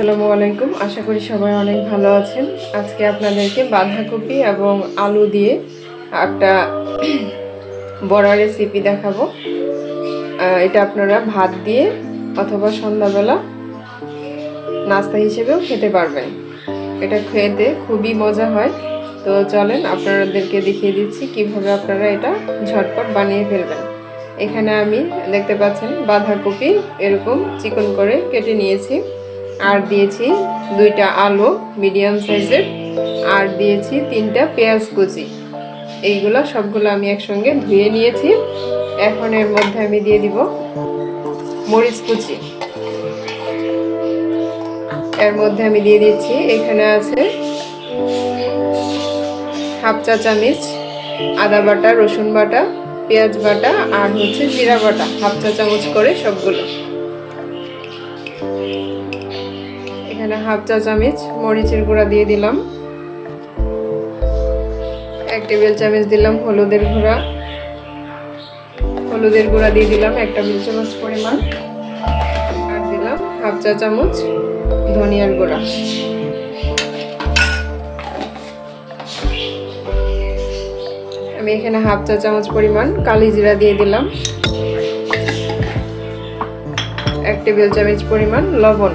আসসালামু আলাইকুম। আশা করি সবাই অনেক ভালো আছেন। আজকে আপনাদেরকে বাঁধাকপি এবং আলু দিয়ে একটা বড়া রেসিপি দেখাবো। এটা আপনারা ভাত দিয়ে অথবা সন্ধ্যাবেলা নাস্তা হিসেবেও খেতে পারবেন। এটা খেতে খুবই মজা হয়। তো চলেন আপনাদেরকে দেখিয়ে দিচ্ছি কিভাবে আপনারা এটা ঝটপট বানিয়ে ফেলবেন। এখানে আমি দেখতে পাচ্ছেন বাঁধাকপি এরকম চিকন করে কেটে নিয়েছি, আর দিয়েছি 2টা আলু মিডিয়াম সাইজের, আর দিয়েছি 3টা পেঁয়াজ কুচি। এইগুলো সবগুলো আমি একসঙ্গে ধুয়ে নিয়েছি। এখন এর মধ্যে আমি দিয়ে দিব মরিচ কুচি। এর মধ্যে আমি দিয়ে দিচ্ছি, এখানে আছে হাফ চা চামচ আদা বাটা, রসুন বাটা, পেঁয়াজ বাটা আর হচ্ছে জিরা বাটা, হাফ চা চামচ করে সবগুলো। এখানে হাফ চা চামচ মরিচের গুঁড়া দিয়ে দিলাম, 1 টেবিল চামচ দিলাম হলুদের গুঁড়া দিয়ে দিলাম 1 টেবিল চামচ পরিমাণ, আর দিলাম হাফ চা চামচ ধনিয়ার গুঁড়া। আমি এখানে হাফ চা চামচ পরিমাণ কালি জিরা দিয়ে দিলাম, 1 টেবিল চামচ পরিমাণ লবণ।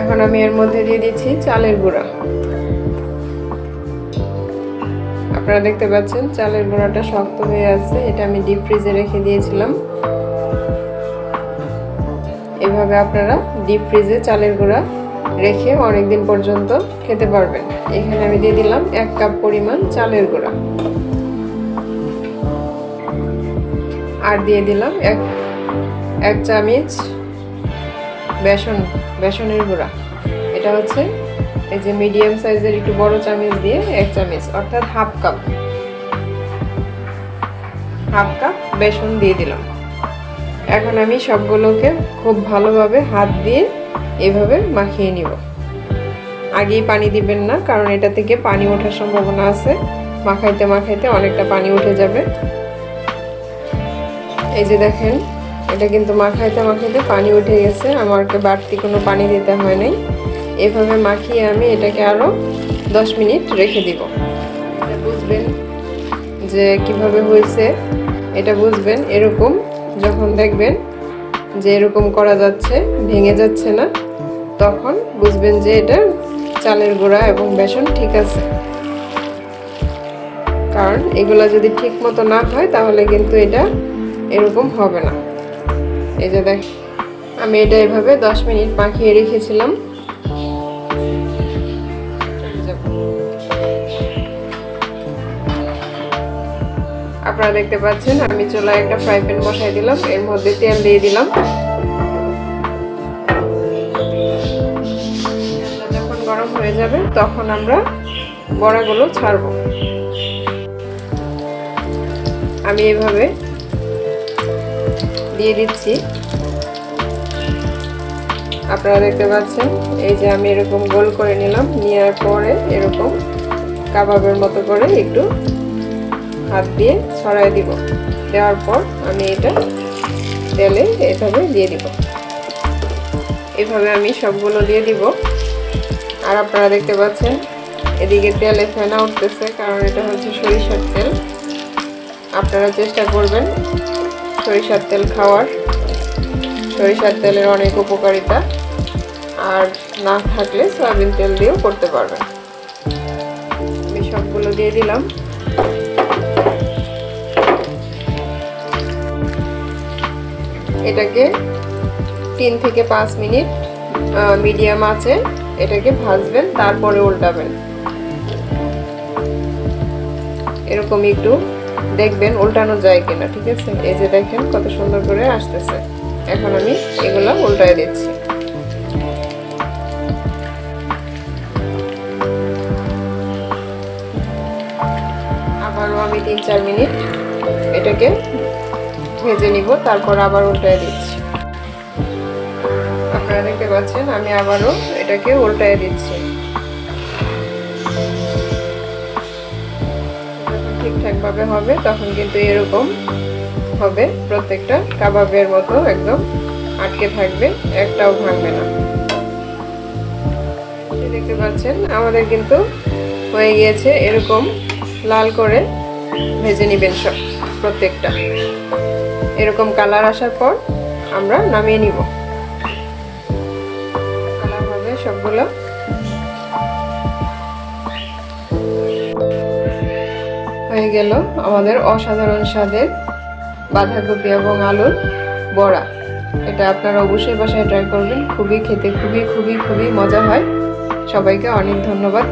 এখন আমি এর মধ্যে দিয়ে দিচ্ছি চালের গুঁড়া। আপনারা দেখতে পাচ্ছেন চালের গুঁড়াটা শক্ত হয়ে আছে, এটা আমি ডিপ ফ্রিজে রেখে দিয়েছিলাম। এভাবে আপনারা ডিপ ফ্রিজে চালের গুঁড়া রেখে অনেকদিন পর্যন্ত খেতে পারবেন। এখানে আমি দিয়ে দিলাম 1 কাপ পরিমাণ চালের গুঁড়া, আর দিয়ে দিলাম এক চামচ বেসনের গুঁড়া। এটা হচ্ছে এই যে মিডিয়াম সাইজের একটু বড় চামচ দিয়ে 1 চামচ, অর্থাৎ হাফ কাপ বেসন দিয়ে দিলাম। এখন আমি সবগুলোকে খুব ভালোভাবে হাত দিয়ে এভাবে মাখিয়ে নিব। আগেই পানি দিবেন না, কারণ এটা থেকে পানি ওঠার সম্ভাবনা আছে। মাখাইতে মাখাইতে অনেকটা পানি উঠে যাবে। এই যে দেখেন, এটা কিন্তু মাখাইতে মাখাইতে পানি উঠে গেছে, আমাকে বাড়তি কোনো পানি দিতে হয় নাই। এভাবে মাখিয়ে আমি এটাকে আরো 10 মিনিট রেখে দিব। এটা বুঝবেন যে কিভাবে হয়েছে, এটা বুঝবেন এরকম যখন দেখবেন যে এরকম করা যাচ্ছে, ভেঙে যাচ্ছে না, তখন বুঝবেন যে এটা চালের গুঁড়া এবং বেসন ঠিক আছে। কারণ এগুলা যদি ঠিক মতো না হয় তাহলে কিন্তু এটা এরকম হবে না। এই যে দেখ, আমি এটা এভাবে 10 মিনিট মাখিয়ে রেখেছিলাম। আপনারা দেখতে পাচ্ছেন আমি চুলায় একটা ফ্রাই প্যান বসাই দিলাম, এর মধ্যে তেল দিয়ে দিলাম। যখন গরম হয়ে যাবে তখন আমরা বড়াগুলো ছাড়বো। আমি এভাবে দিয়ে দিচ্ছি। আপনারা দেখতে পাচ্ছেন এই যে আমি এরকম গোল করে নিলাম, নেওয়ার পরে এরকম কাবাবের মতো করে একটু হাত দিয়ে ছড়াই দিব। দেওয়ার পর আমি এটা তেলে এভাবে দিয়ে দিব। এভাবে আমি সবগুলো দিয়ে দিব। আর আপনারা দেখতে পাচ্ছেন এদিকে তেলে ফেনা উঠতেছে, কারণ এটা হচ্ছে সরিষার তেল। আপনারা চেষ্টা করবেন সরিষার তেল খাওয়ার। সরিষার তেলের অনেক উপকারিতা, আর না থাকলে সয়াবিন তেল দিয়েও করতে পারবেন। আমি সবগুলো দিয়ে দিলাম। এটাকে 3 থেকে 5 মিনিট মিডিয়াম আঁচে এটাকে ভাজবেন, তারপরে উল্টাবেন। এরকম একটু দেখবেন উল্টানো যায় কিনা, ঠিক আছে? এই যে দেখেন কত সুন্দর করে আসতেছে। এখন আমি এগুলো উল্টায় দিচ্ছি। আবারও আমি 3-4 মিনিট এটাকে ভেজে নিব, তারপর আবার উল্টায় দিচ্ছি। আপনারা দেখতে পাচ্ছেন আমি আবারও এটাকে উল্টায় দিচ্ছি। ঠিকঠাক ভাবে হবে তখন কিন্তু এরকম হবে, প্রত্যেকটা কাবাবের মতো একদম আটকে থাকবে, একটাও ভাঙবে না। দেখতে পাচ্ছেন আমাদের কিন্তু হয়ে গিয়েছে। এরকম লাল করে ভেজে নেবেন সব, প্রত্যেকটা এরকম কালার আসার পর আমরা নামিয়ে নিব। কালার হবে সবগুলো। হয়ে গেল আমাদের অসাধারণ স্বাদের বাঁধাকপি এবং আলুর বড়া। এটা আপনারা অবশ্যই বাসায় ট্রাই করবেন, খুবই খেতে খুবই খুবই খুবই মজা হয়। সবাইকে অনেক ধন্যবাদ।